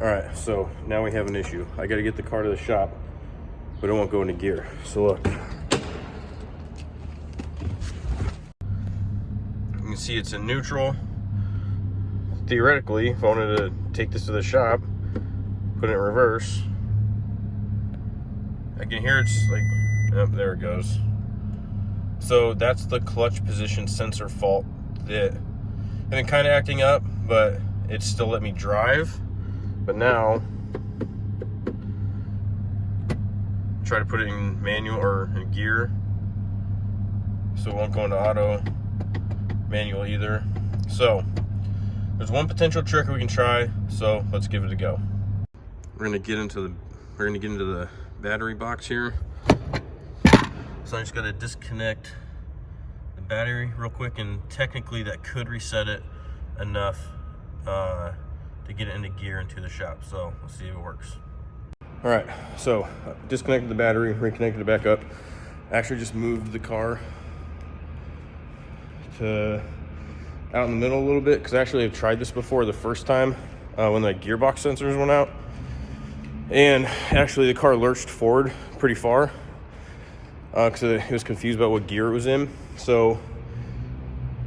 All right, so now we have an issue. I got to get the car to the shop, but it won't go into gear. So look, you can see it's in neutral. Theoretically, if I wanted to take this to the shop, put it in reverse, I can hear it's like, oh, there it goes. So that's the clutch position sensor fault that I've been kind of acting up, but it still let me drive. But now, try to put it in manual or in gear, so it won't go into auto, manual either. So there's one potential trick we can try, so let's give it a go. We're gonna get into the battery box here. So I just gotta disconnect the battery real quick, and technically that could reset it enough to get it into gear into the shop. So let's see if it works. All right, so disconnected the battery, reconnected it back up. Actually just moved the car to out in the middle a little bit, because actually I've tried this before the first time when the gearbox sensors went out. And actually the car lurched forward pretty far because it was confused about what gear it was in. So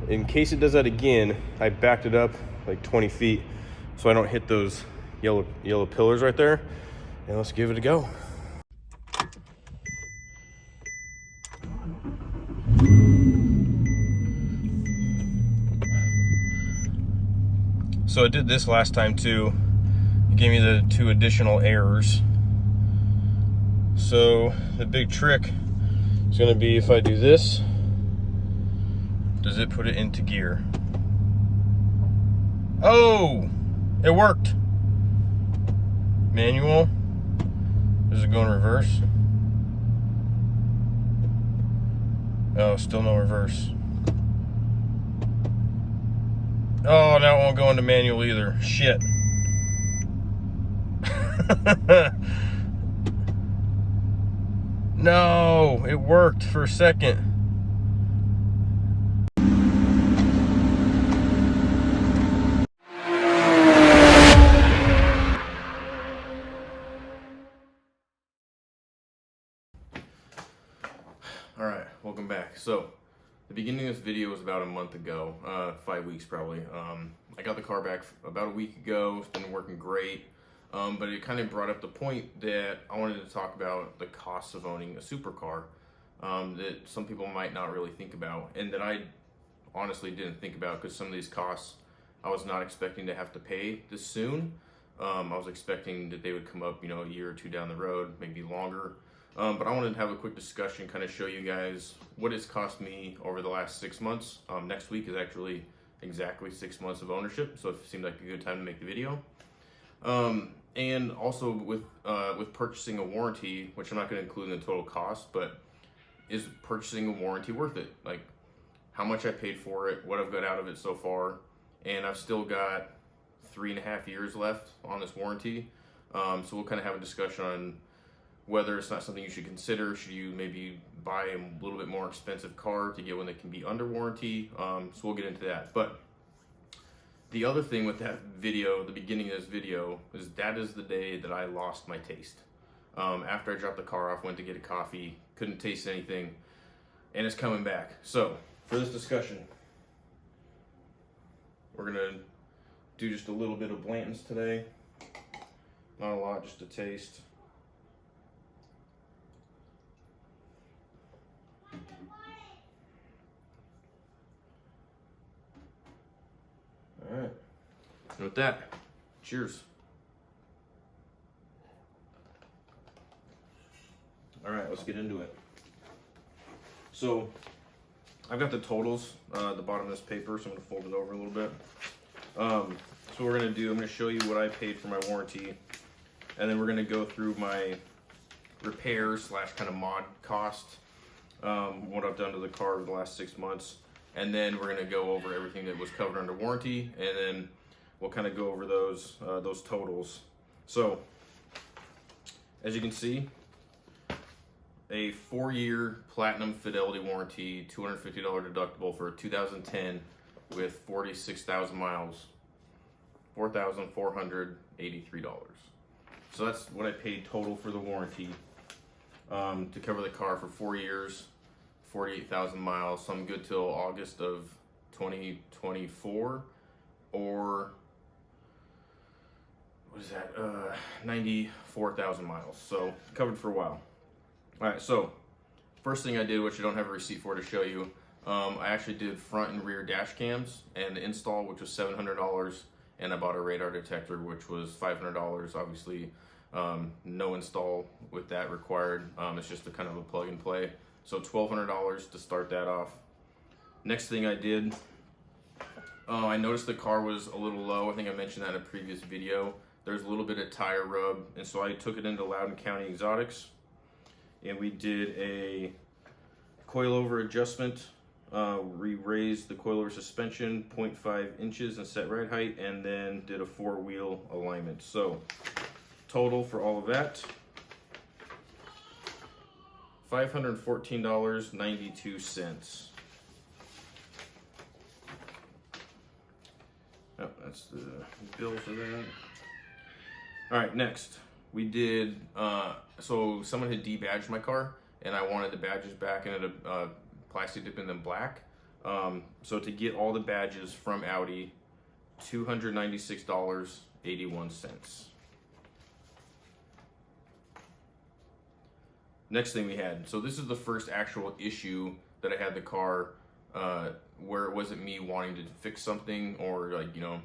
in case it does that again, I backed it up like 20 feet so I don't hit those yellow pillars right there. And let's give it a go. So I did this last time too. It gave me the 2 additional errors. So the big trick is going to be, if I do this, does it put it into gear? Oh, it worked. Manual. Does it go in reverse? Oh, still no reverse. Oh, now it won't go into manual either. Shit. No, it worked for a second. All right, welcome back. So the beginning of this video was about a month ago, 5 weeks probably. I got the car back about a week ago. It's been working great. But it kind of brought up the point that I wanted to talk about the costs of owning a supercar that some people might not really think about, and that I honestly didn't think about, because some of these costs I was not expecting to have to pay this soon. I was expecting that they would come up, a year or two down the road, maybe longer. But I wanted to have a quick discussion, kind of show you guys what it's cost me over the last 6 months. Next week is actually exactly 6 months of ownership, so it seemed like a good time to make the video. And also with purchasing a warranty, which I'm not going to include in the total cost, but is purchasing a warranty worth it? Like, how much I paid for it, what I've got out of it so far, and I've still got 3.5 years left on this warranty. So we'll kind of have a discussion on whether it's not something you should consider. Should you maybe buy a little bit more expensive car to get one that can be under warranty? So we'll get into that. But the other thing with that video, the beginning of this video, is that is the day that I lost my taste. After I dropped the car off, went to get a coffee, couldn't taste anything, and it's coming back. So for this discussion, we're gonna do just a little bit of Blanton's today. Not a lot, just a taste. All right, and with that, cheers. All right, let's get into it. So I've got the totals at the bottom of this paper, so I'm gonna fold it over a little bit. So what we're gonna do, I'm gonna show you what I paid for my warranty, and then we're gonna go through my repairs / kind of mod cost, what I've done to the car over the last 6 months. And then we're gonna go over everything that was covered under warranty, and then we'll kind of go over those totals. So, as you can see, a 4-year platinum fidelity warranty, $250 deductible for a 2010 with 46,000 miles. $4,483. So that's what I paid total for the warranty to cover the car for 4 years, 48,000 miles. So I'm good till August of 2024, or what is that? 94,000 miles. So covered for a while. All right, so first thing I did, which I don't have a receipt for to show you, I actually did front and rear dash cams and the install, which was $700, and I bought a radar detector, which was $500. Obviously, no install with that required. It's just a kind of a plug and play. So $1,200 to start that off. Next thing I did, I noticed the car was a little low. I think I mentioned that in a previous video. There's a little bit of tire rub, and so I took it into Loudoun County Exotics, and we did a coilover adjustment. We raised the coilover suspension 0.5 inches in set ride height, and then did a 4-wheel alignment. So total for all of that, $514.92. Oh, that's the bill for that. All right, next we did, so someone had debadged my car, and I wanted the badges back, and it had plastic dip in them black. So to get all the badges from Audi, $296.81. Next thing we had, so this is the first actual issue that I had the car where it wasn't me wanting to fix something or like, you know,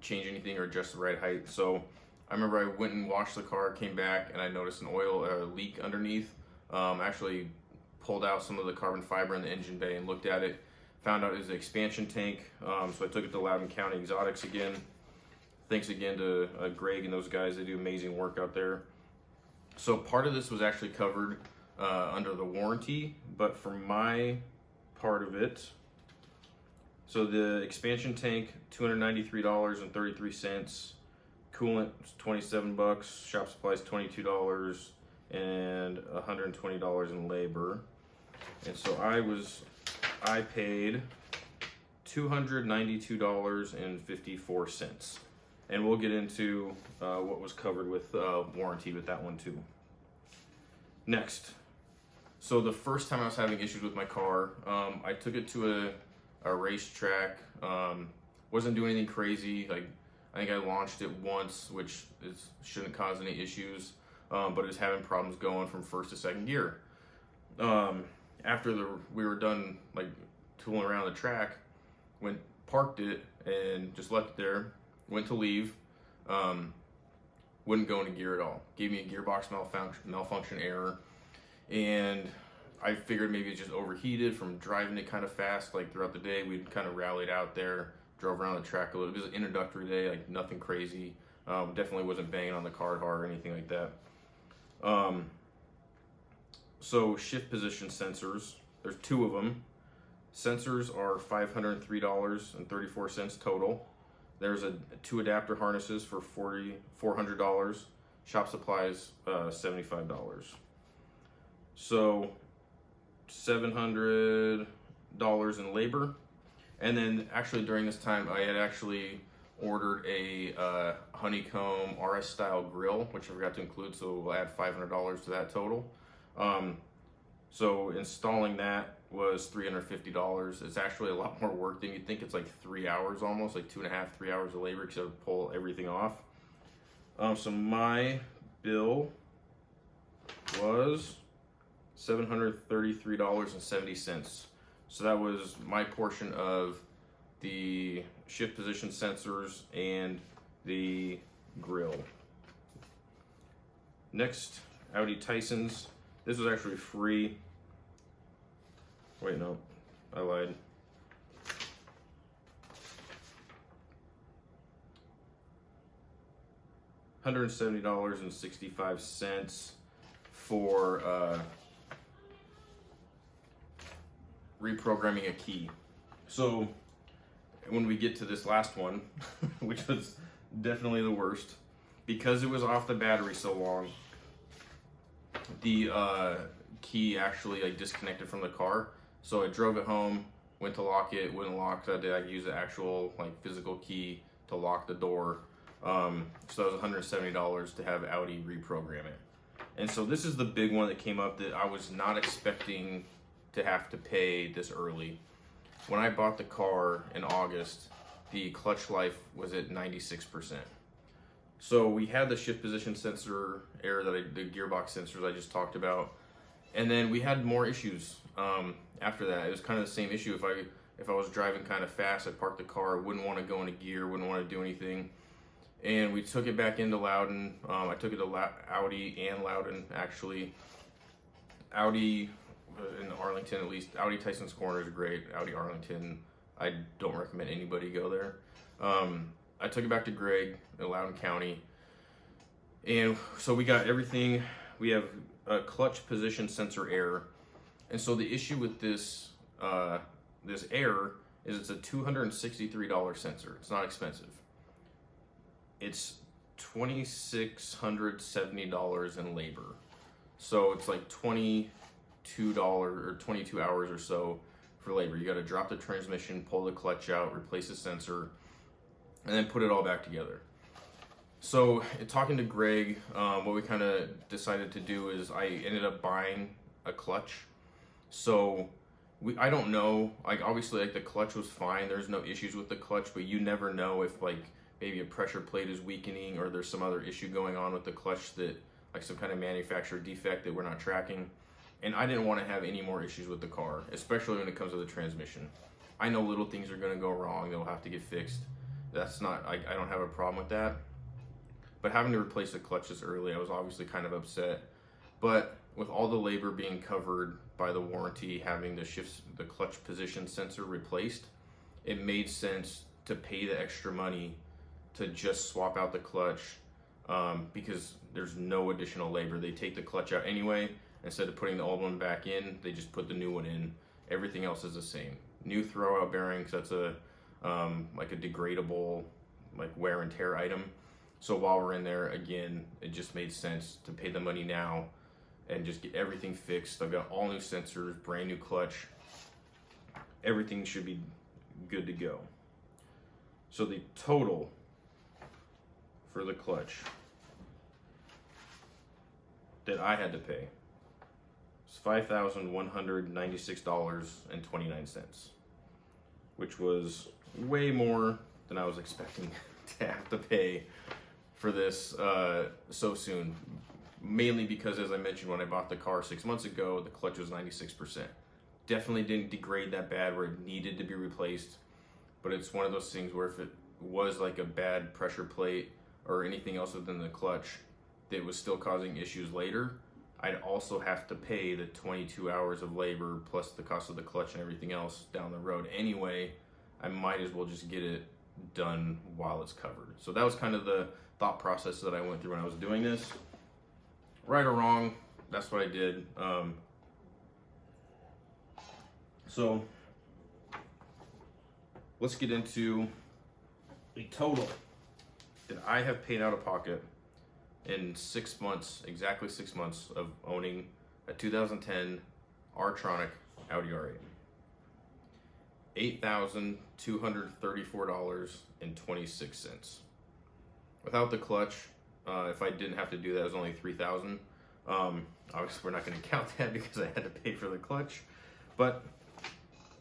change anything or adjust the ride height. So I remember I went and washed the car, came back, and I noticed an oil leak underneath. Actually pulled out some of the carbon fiber in the engine bay and looked at it. Found out it was the expansion tank. So I took it to Loudoun County Exotics again. Thanks again to Greg and those guys. They do amazing work out there. So part of this was actually covered under the warranty, but for my part of it, so the expansion tank, $293.33, coolant, $27, shop supplies, $22, and $120 in labor. And so I paid $292.54. And we'll get into what was covered with warranty with that one too. Next, so the first time I was having issues with my car, I took it to a racetrack. Wasn't doing anything crazy. Like, I think I launched it once, which shouldn't cause any issues, but it was having problems going from first to second gear. After we were done like tooling around the track, parked it and just left it there. Went to leave, wouldn't go into gear at all. Gave me a gearbox malfunction error, and I figured maybe it just overheated from driving it kind of fast. Like throughout the day, we'd kind of rallied out there, drove around the track a little. It was an introductory day, like nothing crazy. Definitely wasn't banging on the car hard or anything like that. So shift position sensors, there's 2 of them. Sensors are $503.34 total. There's 2 adapter harnesses for $400. Shop supplies, $75. So $700 in labor. And then actually during this time, I had actually ordered a honeycomb RS style grill, which I forgot to include, so we'll add $500 to that total. So installing that was $350. It's actually a lot more work than you'd think. It's like 3 hours almost, like 2.5, 3 hours of labor because I have to pull everything off. So my bill was $733.70. So that was my portion of the shift position sensors and the grill. Next, Audi Tyson's. This was actually free. Wait, no, I lied. $170.65 for reprogramming a key. So when we get to this last one, which was definitely the worst, because it was off the battery so long, the key actually like disconnected from the car. So I drove it home, went to lock it, wouldn't lock, so I use the actual like physical key to lock the door. So that was $170 to have Audi reprogram it. And so this is the big one that came up that I was not expecting to have to pay this early. When I bought the car in August, the clutch life was at 96%. So we had the shift position sensor error, the gearbox sensors I just talked about. And then we had more issues after that. It was kind of the same issue. If I was driving kind of fast, I parked the car, wouldn't want to go into gear, wouldn't want to do anything. And we took it back into Loudon. I took it to Audi and Loudon, actually. Audi in Arlington, at least. Audi Tyson's Corner is great. Audi Arlington, I don't recommend anybody go there. I took it back to Greg in Loudoun County. And so we got everything. We have a clutch position sensor error. And so the issue with this this error is it's a $263 sensor. It's not expensive. It's $2,670 in labor. So it's like $22 or 22 hours or so for labor. You got to drop the transmission, pull the clutch out, replace the sensor, and then put it all back together. So talking to Greg, what we kind of decided to do is I ended up buying a clutch. So I don't know, like obviously like the clutch was fine. There's no issues with the clutch, but you never know if like maybe a pressure plate is weakening or there's some other issue going on with the clutch that like some kind of manufacturer defect that we're not tracking. And I didn't want to have any more issues with the car, especially when it comes to the transmission. I know little things are going to go wrong. They'll have to get fixed. That's not, I don't have a problem with that. But having to replace the clutch this early, I was obviously kind of upset. But with all the labor being covered by the warranty, having the clutch position sensor replaced, it made sense to pay the extra money to just swap out the clutch because there's no additional labor. They take the clutch out anyway. Instead of putting the old one back in, they just put the new one in. Everything else is the same. New throwout bearings, that's a like a degradable like wear and tear item. So while we're in there, again, it just made sense to pay the money now and just get everything fixed. I've got all new sensors, brand new clutch. Everything should be good to go. So the total for the clutch that I had to pay was $5,196.29, which was way more than I was expecting to have to pay for this so soon. Mainly because, as I mentioned, when I bought the car 6 months ago, the clutch was 96%. Definitely didn't degrade that bad where it needed to be replaced, but it's one of those things where if it was like a bad pressure plate or anything else within the clutch that was still causing issues later, I'd also have to pay the 22 hours of labor plus the cost of the clutch and everything else down the road anyway. I might as well just get it done while it's covered. So that was kind of the thought process that I went through when I was doing this. Right or wrong, that's what I did. So let's get into the total that I have paid out of pocket in 6 months, exactly 6 months of owning a 2010 R-Tronic Audi R8. $8,234.26. Without the clutch, if I didn't have to do that, it was only $3,000. Obviously, we're not going to count that because I had to pay for the clutch. But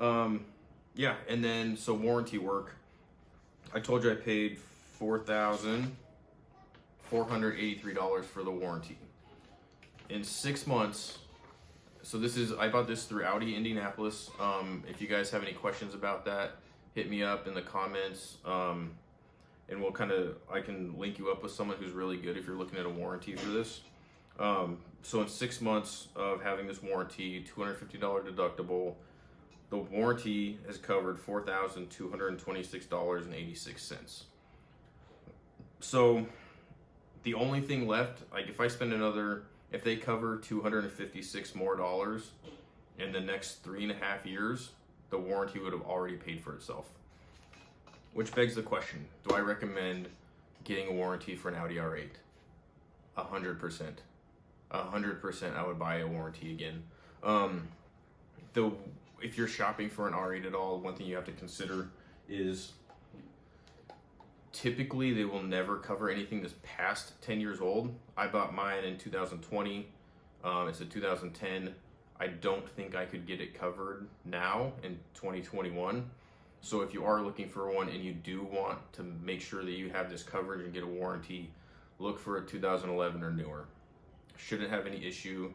yeah, and then so warranty work. I told you I paid $4,483 for the warranty. In 6 months, so I bought this through Audi Indianapolis. If you guys have any questions about that, hit me up in the comments. And I can link you up with someone who's really good if you're looking at a warranty for this. So in 6 months of having this warranty, $250 deductible, the warranty has covered $4,226.86. So the only thing left, like if they cover $256 more in the next 3.5 years, the warranty would have already paid for itself. Which begs the question, do I recommend getting a warranty for an Audi R8? 100%. 100% I would buy a warranty again. If you're shopping for an R8 at all, one thing you have to consider is Typically, they will never cover anything that's past 10 years old. I bought mine in 2020. It's a 2010. I don't think I could get it covered now in 2021. So if you are looking for one and you do want to make sure that you have this coverage and get a warranty, look for a 2011 or newer. Shouldn't have any issue.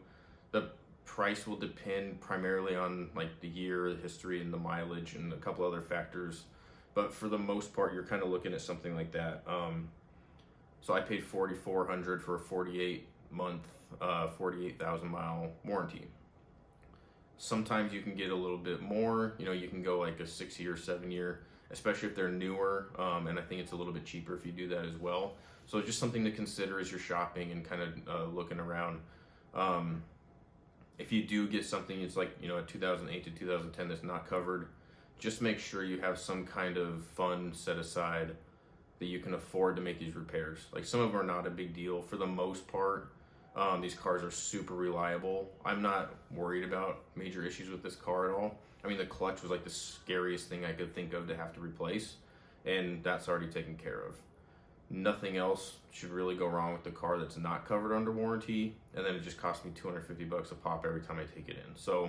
The price will depend primarily on like the year, the history, and the mileage, and a couple other factors. But for the most part, you're kind of looking at something like that. So I paid $4,400 for a 48-month, 48,000 mile warranty. Sometimes you can get a little bit more. You know, you can go like a 6-year, 7-year, especially if they're newer. And I think it's a little bit cheaper if you do that as well. So just something to consider as you're shopping and kind of looking around. If you do get something, it's like, you know, a 2008 to 2010 that's not covered, just make sure you have some kind of fund set aside that you can afford to make these repairs. Like, some of them are not a big deal. For the most part, these cars are super reliable. I'm not worried about major issues with this car at all. I mean, the clutch was like the scariest thing I could think of to have to replace, and that's already taken care of. Nothing else should really go wrong with the car that's not covered under warranty, and then it just cost me $250 a pop every time I take it in. So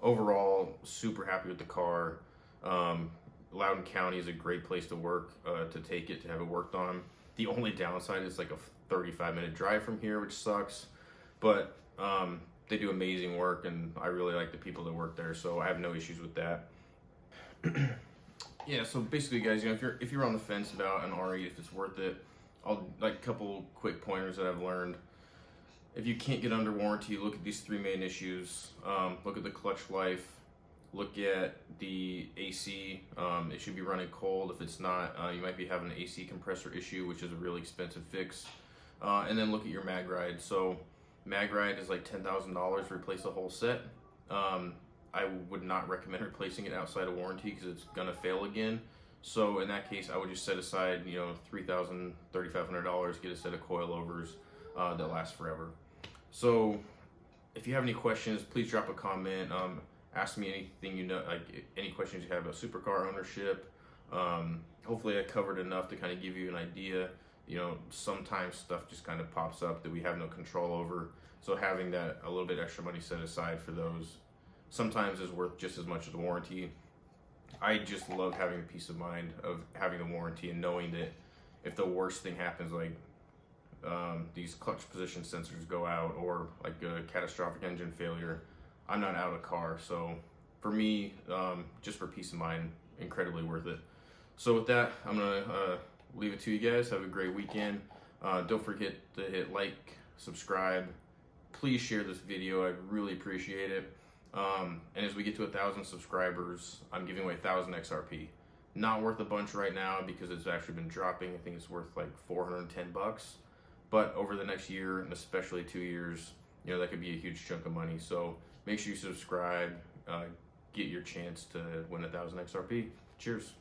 overall, super happy with the car. Loudoun County is a great place to work, to take it, to have it worked on. The only downside is like a 35-minute drive from here, which sucks, but they do amazing work, and I really like the people that work there, so I have no issues with that. Yeah, so basically, guys, you know, if you're on the fence about an R8, if it's worth it, I'll like a couple quick pointers that I've learned. If you can't get under warranty, look at these 3 main issues. Look at the clutch life. Look at the AC. It should be running cold. If it's not, you might be having an AC compressor issue, which is a really expensive fix. And then look at your mag ride. So mag ride is like $10,000 to replace the whole set. I would not recommend replacing it outside of warranty because it's gonna fail again. So in that case, I would just set aside, you know, $3,000, $3,500, get a set of coilovers that last forever. So if you have any questions, please drop a comment. Ask me anything you know, like any questions you have about supercar ownership. Hopefully I covered enough to kind of give you an idea. You know, sometimes stuff just kind of pops up that we have no control over. So having that a little bit extra money set aside for those sometimes is worth just as much as the warranty. I just love having peace of mind of having a warranty and knowing that if the worst thing happens, like these clutch position sensors go out or like a catastrophic engine failure, I'm not out of the car. So for me, just for peace of mind, incredibly worth it. So with that, I'm gonna leave it to you guys. Have a great weekend. Don't forget to hit like, subscribe. Please share this video. I really appreciate it. And as we get to 1,000 subscribers, I'm giving away 1,000 XRP. Not worth a bunch right now because it's actually been dropping. I think it's worth like $410. But over the next year, and especially 2 years, you know, that could be a huge chunk of money. So make sure you subscribe, get your chance to win 1,000 XRP. Cheers.